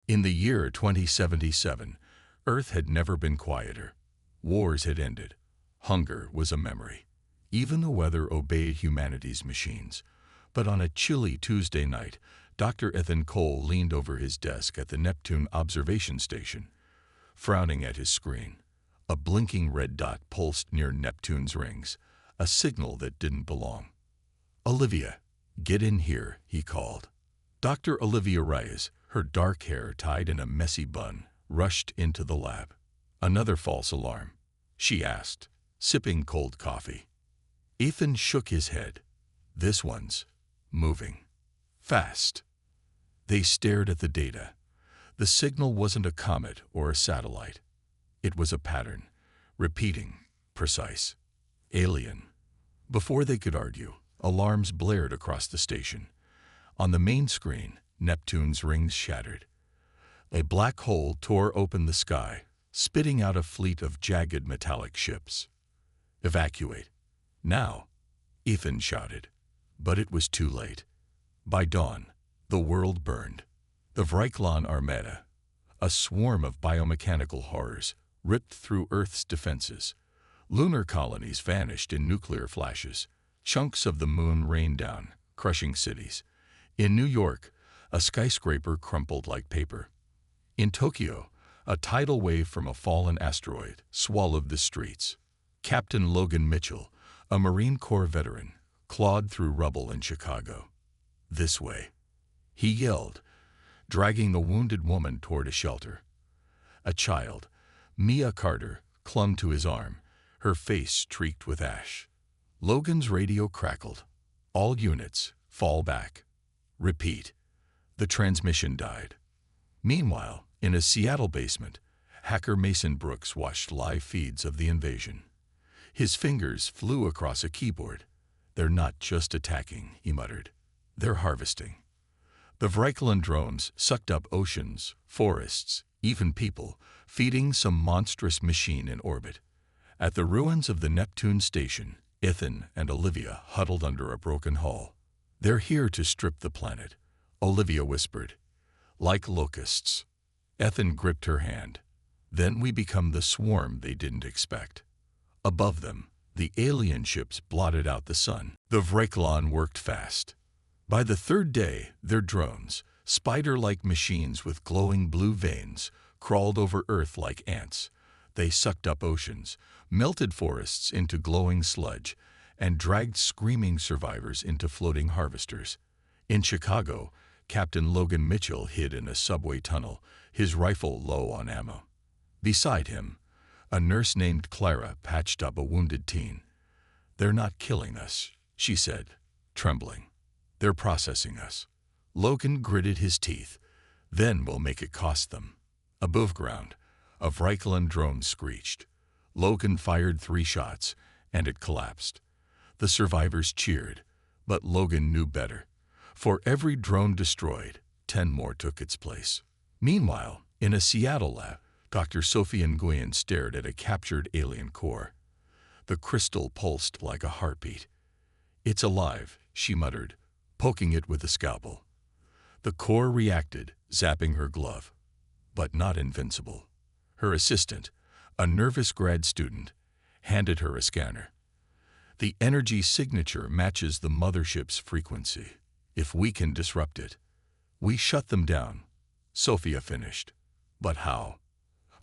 In the year 2077, Earth had never been quieter. Wars had ended. Hunger was a memory. Even the weather obeyed humanity's machines. But on a chilly Tuesday night, Dr. Ethan Cole leaned over his desk at the Neptune observation station, frowning at his screen. A blinking red dot pulsed near Neptune's rings, a signal that didn't belong. "Olivia, get in here," he called. Dr. Olivia Reyes, her dark hair tied in a messy bun, rushed into the lab. "Another false alarm?" she asked, sipping cold coffee. Ethan shook his head. "This one's moving. Fast." They stared at the data. The signal wasn't a comet or a satellite. It was a pattern, repeating, precise. Alien. Before they could argue, alarms blared across the station. On the main screen, Neptune's rings shattered. A black hole tore open the sky, spitting out a fleet of jagged metallic ships. "Evacuate. Now," Ethan shouted. But it was too late. By dawn, the world burned. The Vryklan Armada, a swarm of biomechanical horrors, ripped through Earth's defenses. Lunar colonies vanished in nuclear flashes. Chunks of the moon rained down, crushing cities. In New York, a skyscraper crumpled like paper. In Tokyo, a tidal wave from a fallen asteroid swallowed the streets. Captain Logan Mitchell, a Marine Corps veteran, clawed through rubble in Chicago. "This way," he yelled, dragging the wounded woman toward a shelter. A child, Mia Carter, clung to his arm, her face streaked with ash. Logan's radio crackled. "All units, fall back. Repeat." The transmission died. Meanwhile, in a Seattle basement, hacker Mason Brooks watched live feeds of the invasion. His fingers flew across a keyboard. "They're not just attacking," he muttered. "They're harvesting." The Vryklan drones sucked up oceans, forests, even people, feeding some monstrous machine in orbit. At the ruins of the Neptune station, Ethan and Olivia huddled under a broken hull. "They're here to strip the planet," Olivia whispered. "Like locusts." Ethan gripped her hand. "Then we become the swarm they didn't expect." Above them, the alien ships blotted out the sun. The Vryklan worked fast. By the third day, their drones, spider-like machines with glowing blue veins, crawled over Earth like ants. They sucked up oceans, melted forests into glowing sludge, and dragged screaming survivors into floating harvesters. In Chicago, Captain Logan Mitchell hid in a subway tunnel, his rifle low on ammo. Beside him, a nurse named Clara patched up a wounded teen. "They're not killing us," she said, trembling. "They're processing us." Logan gritted his teeth. "Then we'll make it cost them." Above ground, a Vryklan drone screeched. Logan fired 3 shots, and it collapsed. The survivors cheered, but Logan knew better. For every drone destroyed, 10 more took its place. Meanwhile, in a Seattle lab, Dr. Sophie Nguyen stared at a captured alien core. The crystal pulsed like a heartbeat. "It's alive," she muttered, poking it with a scalpel. The core reacted, zapping her glove. But not invincible. Her assistant, a nervous grad student, handed her a scanner. "The energy signature matches the mothership's frequency. If we can disrupt it, we shut them down," Sophia finished. But how?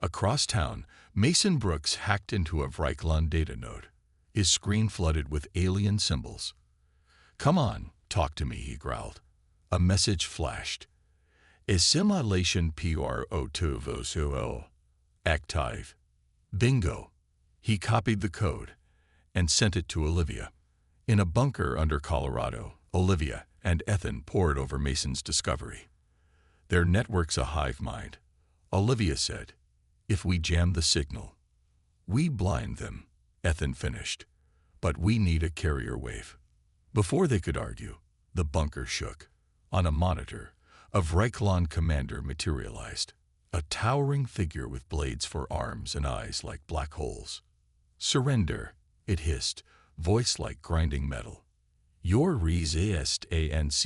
Across town, Mason Brooks hacked into a Vryklan data node. His screen flooded with alien symbols. "Come on, talk to me," he growled. A message flashed. "Assimilation pro vosuo active." Bingo. He copied the code and sent it to Olivia. In a bunker under Colorado, Olivia and Ethan pored over Mason's discovery. "Their network's a hive mind," Olivia said. "If we jam the signal, we blind them," Ethan finished. "But we need a carrier wave." Before they could argue, the bunker shook. On a monitor, a Vryklan commander materialized, a towering figure with blades for arms and eyes like black holes. "Surrender," it hissed, voice like grinding metal. "Your resist ANCE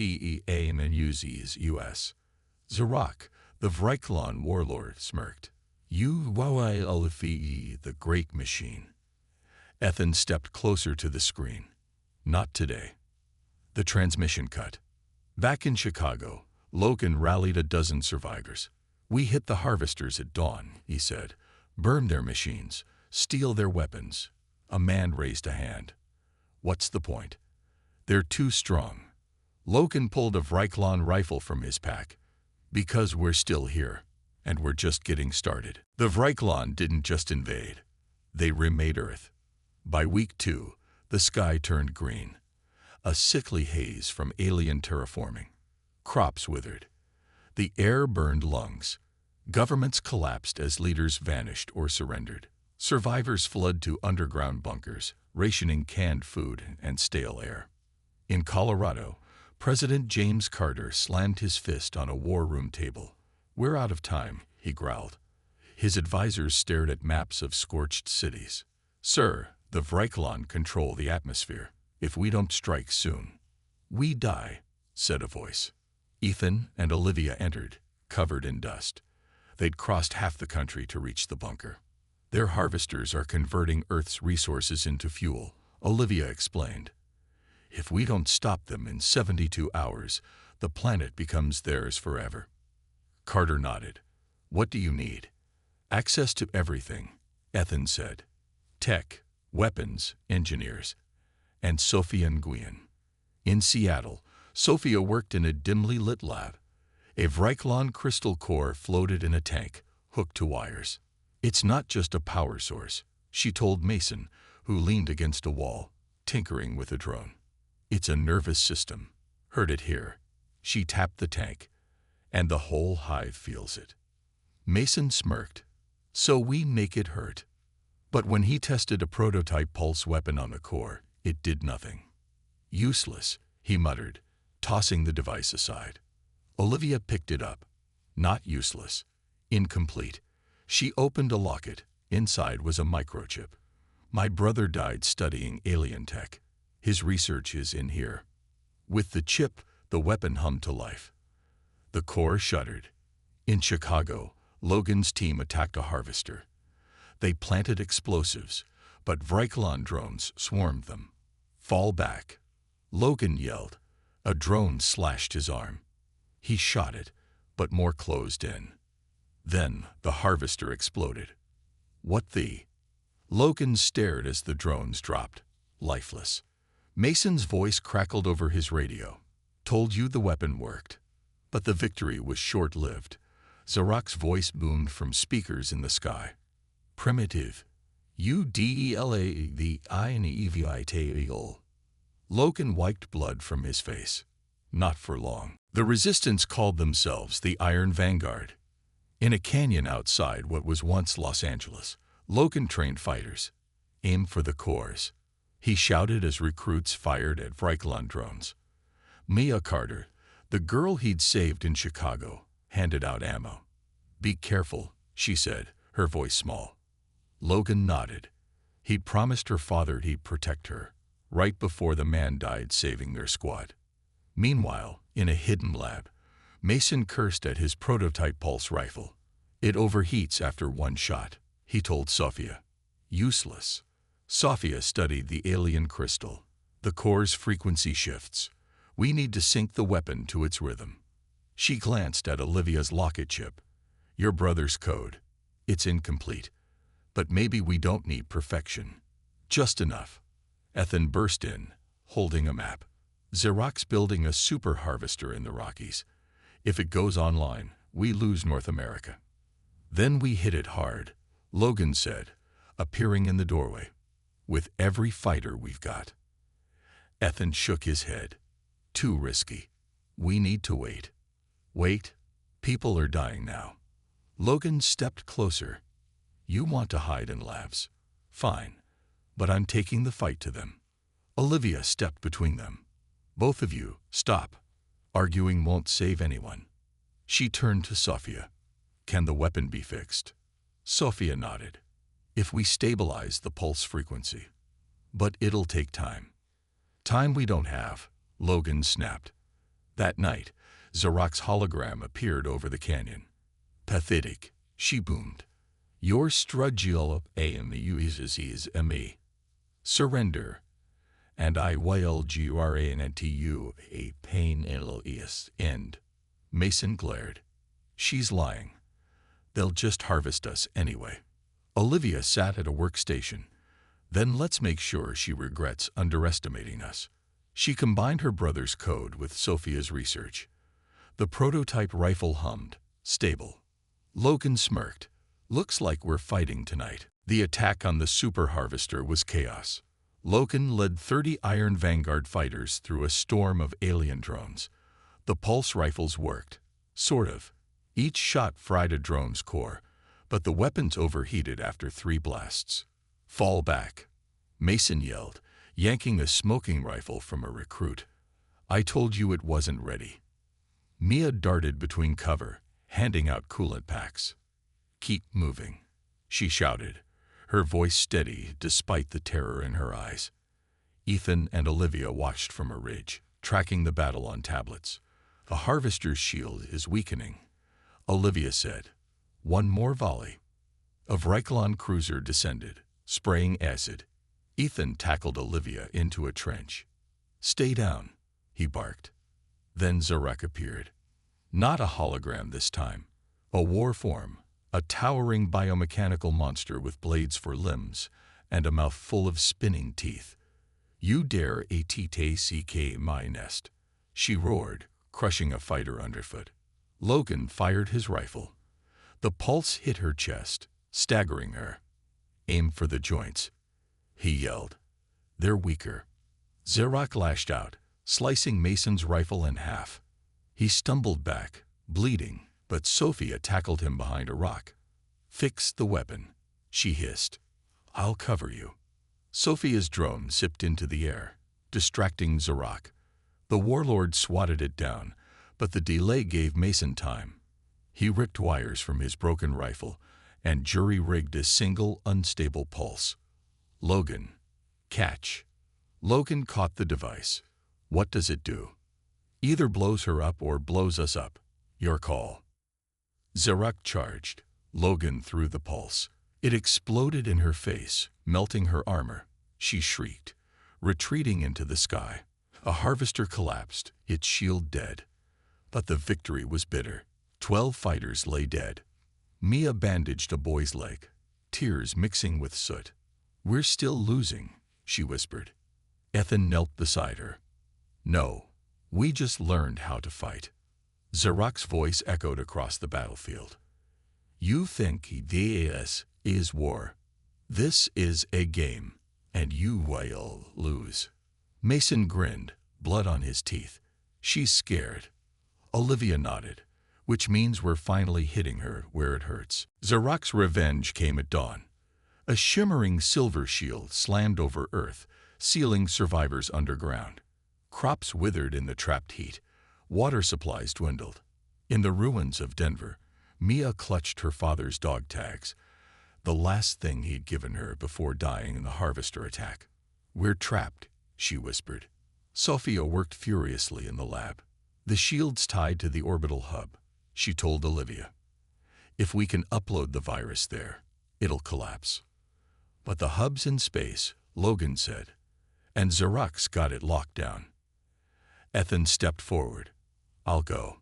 US." Zarak, The Vryklon warlord smirked. You Wawai Alifi, the great machine. Ethan stepped closer to the screen. Not today. The transmission cut. Back in Chicago, Logan rallied a dozen survivors. We hit the harvesters at dawn, he said. Burn their machines. Steal their weapons. A man raised a hand. What's the point? They're too strong. Logan pulled a Vryklon rifle from his pack. Because we're still here, and we're just getting started. The Vryklon didn't just invade. They remade Earth. By week 2, the sky turned green. A sickly haze from alien terraforming. Crops withered. The air burned lungs. Governments collapsed as leaders vanished or surrendered. Survivors fled to underground bunkers, rationing canned food and stale air. In Colorado, President James Carter slammed his fist on a war room table. We're out of time, he growled. His advisors stared at maps of scorched cities. Sir, the Vryklon control the atmosphere. If we don't strike soon, we die, said a voice. Ethan and Olivia entered, covered in dust. They'd crossed half the country to reach the bunker. Their harvesters are converting Earth's resources into fuel, Olivia explained. If we don't stop them in 72 hours, the planet becomes theirs forever. Carter nodded. What do you need? Access to everything, Ethan said. Tech, weapons, engineers. And Sophia Nguyen. In Seattle, Sophia worked in a dimly lit lab. A Vryklon crystal core floated in a tank, hooked to wires. It's not just a power source, she told Mason, who leaned against a wall, tinkering with a drone. It's a nervous system. Heard it here. She tapped the tank, and the whole hive feels it. Mason smirked. So we make it hurt. But when he tested a prototype pulse weapon on the core, it did nothing. Useless, he muttered, tossing the device aside. Olivia picked it up. Not useless. Incomplete. She opened a locket. Inside was a microchip. My brother died studying alien tech. His research is in here. With the chip, the weapon hummed to life. The core shuddered. In Chicago, Logan's team attacked a harvester. They planted explosives, but Vryklon drones swarmed them. Fall back. Logan yelled. A drone slashed his arm. He shot it, but more closed in. Then the harvester exploded. What the? Logan stared as the drones dropped, lifeless. Mason's voice crackled over his radio. Told you the weapon worked. But the victory was short-lived. Zarok's voice boomed from speakers in the sky. Primitive. UDELA the INEVITAL. Logan wiped blood from his face. Not for long. The resistance called themselves the Iron Vanguard. In a canyon outside what was once Los Angeles, Logan trained fighters. Aim for the cores. He shouted as recruits fired at Vryklon drones. Mia Carter, the girl he'd saved in Chicago, handed out ammo. Be careful, she said, her voice small. Logan nodded. He'd promised her father he'd protect her, right before the man died saving their squad. Meanwhile, in a hidden lab, Mason cursed at his prototype pulse rifle. It overheats after one shot, he told Sophia. Useless. Sophia studied the alien crystal. The core's frequency shifts. We need to sync the weapon to its rhythm. She glanced at Olivia's locket chip. Your brother's code. It's incomplete. But maybe we don't need perfection. Just enough. Ethan burst in, holding a map. Zarok's building a super harvester in the Rockies. If it goes online, we lose North America. Then we hit it hard, Logan said, appearing in the doorway. With every fighter we've got. Ethan shook his head. Too risky. We need to wait. Wait. People are dying now. Logan stepped closer. You want to hide in labs. Fine. But I'm taking the fight to them. Olivia stepped between them. Both of you, stop. Arguing won't save anyone. She turned to Sophia. Can the weapon be fixed? Sophia nodded. If we stabilize the pulse frequency. But it'll take time. Time we don't have, Logan snapped. That night, Zarok's hologram appeared over the canyon. Pathetic, she boomed. Your struggle and the uses me. Surrender. And I will grant you a painless end. Mason glared. She's lying. They'll just harvest us anyway. Olivia sat at a workstation. Then let's make sure she regrets underestimating us. She combined her brother's code with Sophia's research. The prototype rifle hummed, stable. Logan smirked. Looks like we're fighting tonight. The attack on the super harvester was chaos. Logan led 30 Iron Vanguard fighters through a storm of alien drones. The pulse rifles worked. Sort of. Each shot fried a drone's core, but the weapons overheated after 3 blasts. Fall back, Mason yelled, yanking a smoking rifle from a recruit. I told you it wasn't ready. Mia darted between cover, handing out coolant packs. Keep moving, she shouted, her voice steady despite the terror in her eyes. Ethan and Olivia watched from a ridge, tracking the battle on tablets. The harvester's shield is weakening, Olivia said. One more volley. A Vryklan cruiser descended, spraying acid. Ethan tackled Olivia into a trench. Stay down, he barked. Then Zarak appeared. Not a hologram this time. A war form, a towering biomechanical monster with blades for limbs and a mouth full of spinning teeth. You dare attack my nest, she roared, crushing a fighter underfoot. Logan fired his rifle. The pulse hit her chest, staggering her. Aim for the joints, he yelled. They're weaker. Zarak lashed out, slicing Mason's rifle in half. He stumbled back, bleeding, but Sophia tackled him behind a rock. Fix the weapon, she hissed. I'll cover you. Sophia's drone zipped into the air, distracting Zarak. The warlord swatted it down, but the delay gave Mason time. He ripped wires from his broken rifle and jury-rigged a single unstable pulse. Logan, catch. Logan caught the device. What does it do? Either blows her up or blows us up. Your call. Zarak charged. Logan threw the pulse. It exploded in her face, melting her armor. She shrieked, retreating into the sky. A harvester collapsed, its shield dead. But the victory was bitter. 12 fighters lay dead. Mia bandaged a boy's leg, tears mixing with soot. We're still losing, she whispered. Ethan knelt beside her. No, we just learned how to fight. Zarak's voice echoed across the battlefield. You think this is war. This is a game, and you will lose. Mason grinned, blood on his teeth. She's scared. Olivia nodded, which means we're finally hitting her where it hurts. Zarak's revenge came at dawn. A shimmering silver shield slammed over Earth, sealing survivors underground. Crops withered in the trapped heat. Water supplies dwindled. In the ruins of Denver, Mia clutched her father's dog tags, the last thing he'd given her before dying in the harvester attack. We're trapped, she whispered. Sophia worked furiously in the lab. The shield's tied to the orbital hub, she told Olivia. If we can upload the virus there, it'll collapse. But the hub's in space, Logan said, and Zarak's got it locked down. Ethan stepped forward. I'll go.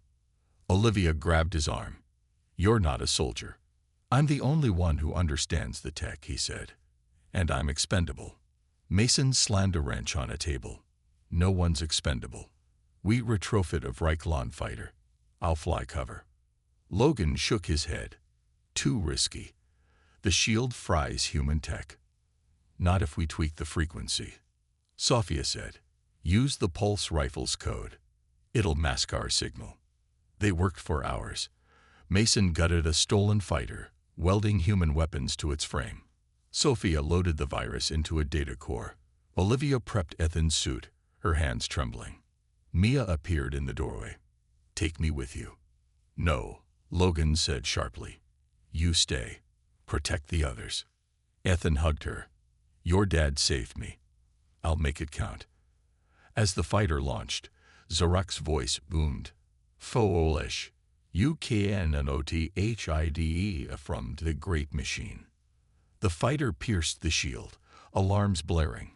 Olivia grabbed his arm. You're not a soldier. I'm the only one who understands the tech, he said. And I'm expendable. Mason slammed a wrench on a table. No one's expendable. We retrofit a Vryklan fighter. I'll fly cover. Logan shook his head. Too risky. The shield fries human tech. Not if we tweak the frequency. Sophia said. Use the pulse rifle's code. It'll mask our signal. They worked for hours. Mason gutted a stolen fighter, welding human weapons to its frame. Sophia loaded the virus into a data core. Olivia prepped Ethan's suit, her hands trembling. Mia appeared in the doorway. Take me with you. No, Logan said sharply. You stay. Protect the others. Ethan hugged her. Your dad saved me. I'll make it count. As the fighter launched, Zarak's voice boomed. Foolish. UKNNOTHIDE from the great machine. The fighter pierced the shield, alarms blaring.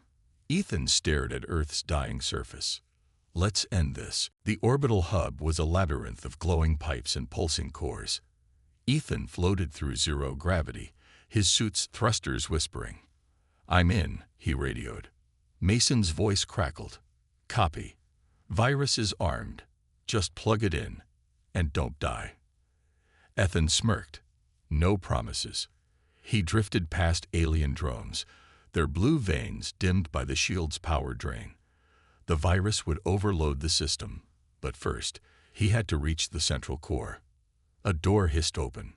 Ethan stared at Earth's dying surface. Let's end this. The orbital hub was a labyrinth of glowing pipes and pulsing cores. Ethan floated through zero gravity, his suit's thrusters whispering. I'm in, he radioed. Mason's voice crackled. Copy. Virus is armed. Just plug it in, and don't die. Ethan smirked. No promises. He drifted past alien drones, their blue veins dimmed by the shield's power drain. The virus would overload the system, but first, he had to reach the central core. A door hissed open.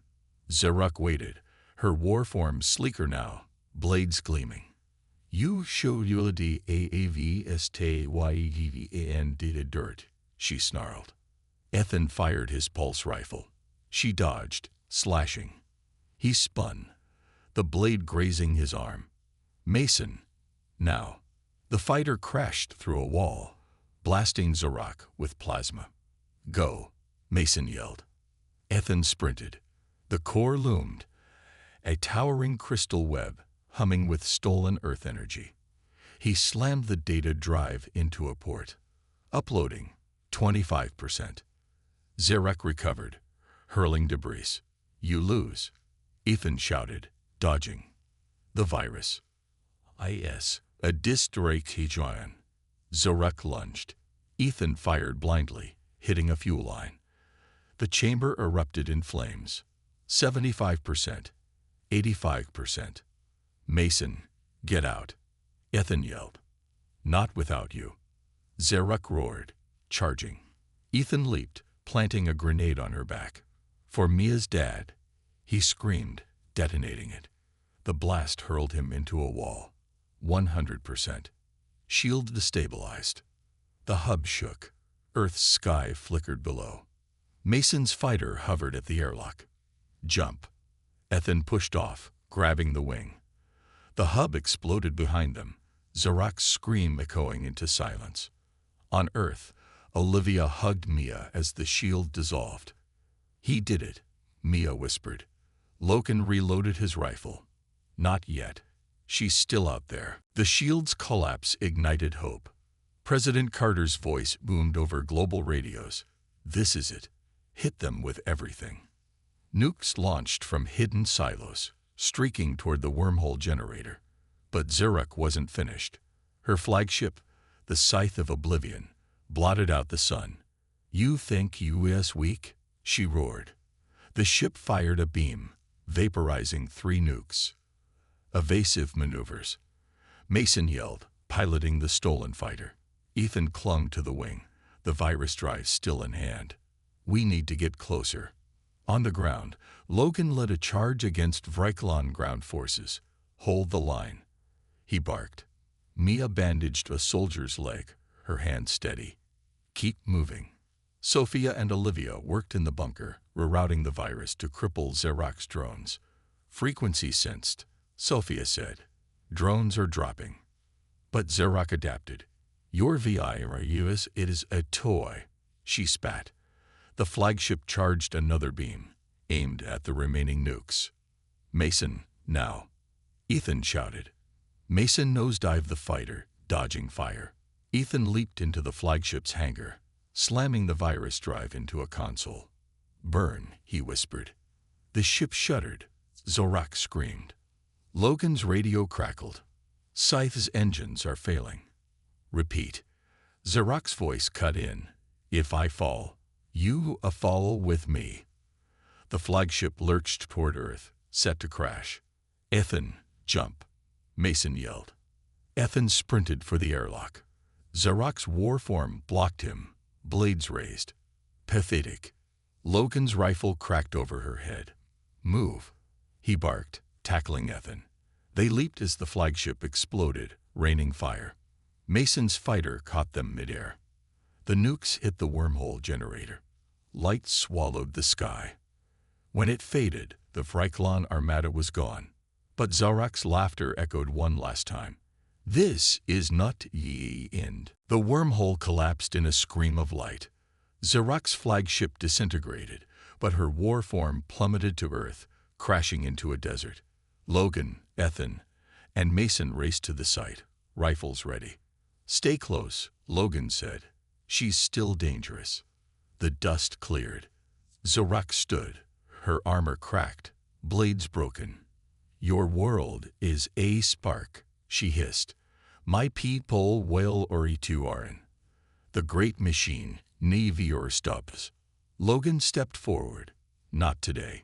Zeruk waited, her war form sleeker now, blades gleaming. You show the AAVSTYEVAN did dirt, she snarled. Ethan fired his pulse rifle. She dodged, slashing. He spun, the blade grazing his arm. Mason. Now. The fighter crashed through a wall, blasting Zeruk with plasma. Go, Mason yelled. Ethan sprinted. The core loomed, a towering crystal web humming with stolen Earth energy. He slammed the data drive into a port. Uploading, 25%. Zeruk recovered, hurling debris. You lose, Ethan shouted, dodging. The virus. IS. A distraction. Zeruk lunged. Ethan fired blindly, hitting a fuel line. The chamber erupted in flames. 75%. 85%. Mason, get out. Ethan yelled. Not without you. Zeruk roared, charging. Ethan leaped, planting a grenade on her back. For Mia's dad. He screamed, detonating it. The blast hurled him into a wall. 100%. Shield destabilized. The hub shook. Earth's sky flickered below. Mason's fighter hovered at the airlock. Jump. Ethan pushed off, grabbing the wing. The hub exploded behind them, Zeruk's scream echoing into silence. On Earth, Olivia hugged Mia as the shield dissolved. He did it, Mia whispered. Loken reloaded his rifle. Not yet. She's still out there. The shield's collapse ignited hope. President Carter's voice boomed over global radios. This is it. Hit them with everything. Nukes launched from hidden silos, streaking toward the wormhole generator. But Zeruk wasn't finished. Her flagship, the Scythe of Oblivion, blotted out the sun. You think US weak? She roared. The ship fired a beam, vaporizing 3 nukes. Evasive maneuvers. Mason yelled, piloting the stolen fighter. Ethan clung to the wing, the virus drive still in hand. We need to get closer. On the ground, Logan led a charge against Vryklon ground forces. Hold the line. He barked. Mia bandaged a soldier's leg, her hand steady. Keep moving. Sophia and Olivia worked in the bunker, rerouting the virus to cripple Zeruk's drones. Frequency sensed, Sophia said. Drones are dropping. But Zeruk adapted. Your virus, it is a toy, she spat. The flagship charged another beam, aimed at the remaining nukes. Mason, now. Ethan shouted. Mason nosedived the fighter, dodging fire. Ethan leaped into the flagship's hangar, slamming the virus drive into a console. Burn, he whispered. The ship shuddered. Zeruk screamed. Logan's radio crackled. Scythe's engines are failing. Repeat. Zeruk's voice cut in. If I fall, you a fall with me. The flagship lurched toward Earth, set to crash. Ethan, jump, Mason yelled. Ethan sprinted for the airlock. Zeruk's war form blocked him, blades raised. Pathetic. Logan's rifle cracked over her head. Move, he barked, tackling Ethan. They leaped as the flagship exploded, raining fire. Mason's fighter caught them midair. The nukes hit the wormhole generator. Light swallowed the sky. When it faded, the Vryklon armada was gone. But Zeruk's laughter echoed one last time. This is not ye end. The wormhole collapsed in a scream of light. Zeruk's flagship disintegrated, but her war form plummeted to Earth, crashing into a desert. Logan, Ethan, and Mason raced to the site, rifles ready. "Stay close," Logan said. "She's still dangerous." The dust cleared. Zorak stood, her armor cracked, blades broken. "Your world is a spark," she hissed. "My people will orituaren. The great machine, nevior stops." Logan stepped forward. "Not today."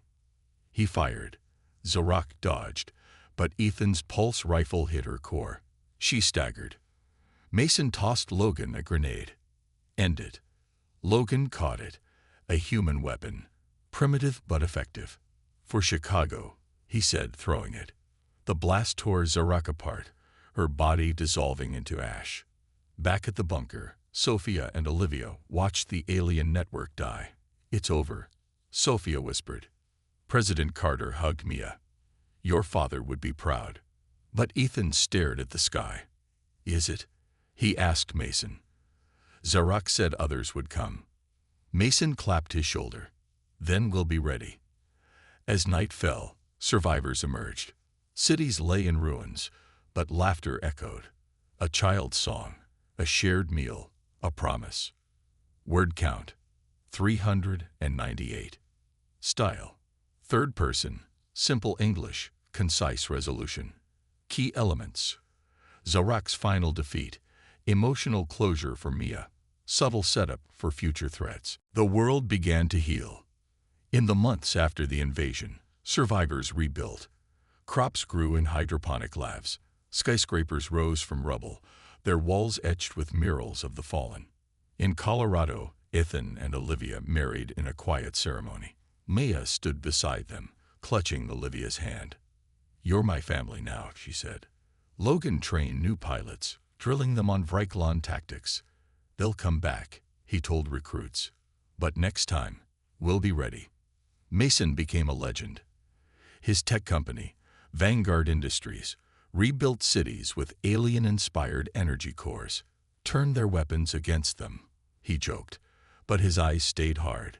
He fired. Zorak dodged, but Ethan's pulse rifle hit her core. She staggered. Mason tossed Logan a grenade. "End it." Logan caught it, a human weapon, primitive but effective. "For Chicago," he said, throwing it. The blast tore Zorak apart, her body dissolving into ash. Back at the bunker, Sophia and Olivia watched the alien network die. "It's over," Sophia whispered. President Carter hugged Mia. "Your father would be proud." But Ethan stared at the sky. "Is it?" he asked Mason. Zorak said others would come. Mason clapped his shoulder. "Then we'll be ready." As night fell, survivors emerged. Cities lay in ruins, but laughter echoed. A child's song, a shared meal, a promise. Word count, 398. Style, third person, simple English, concise resolution. Key elements: Zorak's final defeat, emotional closure for Mia, subtle setup for future threats. The world began to heal. In the months after the invasion, survivors rebuilt. Crops grew in hydroponic labs. Skyscrapers rose from rubble, their walls etched with murals of the fallen. In Colorado, Ethan and Olivia married in a quiet ceremony. Mia stood beside them, clutching Olivia's hand. "You're my family now," she said. Logan trained new pilots, drilling them on Vryklan tactics. "They'll come back," he told recruits. "But next time, we'll be ready." Mason became a legend. His tech company, Vanguard Industries, rebuilt cities with alien-inspired energy cores, turned their weapons against them. He joked, but his eyes stayed hard.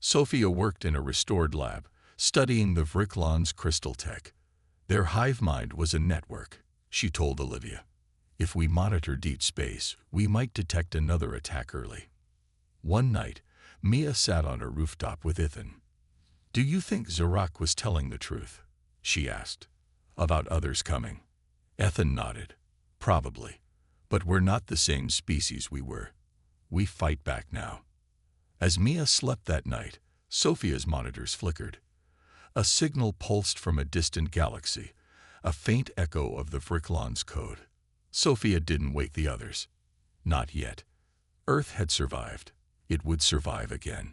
Sophia worked in a restored lab, studying the Vryklan's crystal tech. Their hive mind was a network, she told Olivia. "If we monitor deep space, we might detect another attack early." One night, Mia sat on a rooftop with Ethan. "Do you think Zorak was telling the truth?" she asked. "About others coming?" Ethan nodded. "Probably. But we're not the same species we were. We fight back now." As Mia slept that night, Sophia's monitors flickered. A signal pulsed from a distant galaxy, a faint echo of the Vryklan's code. Sophia didn't wake the others. Not yet. Earth had survived. It would survive again.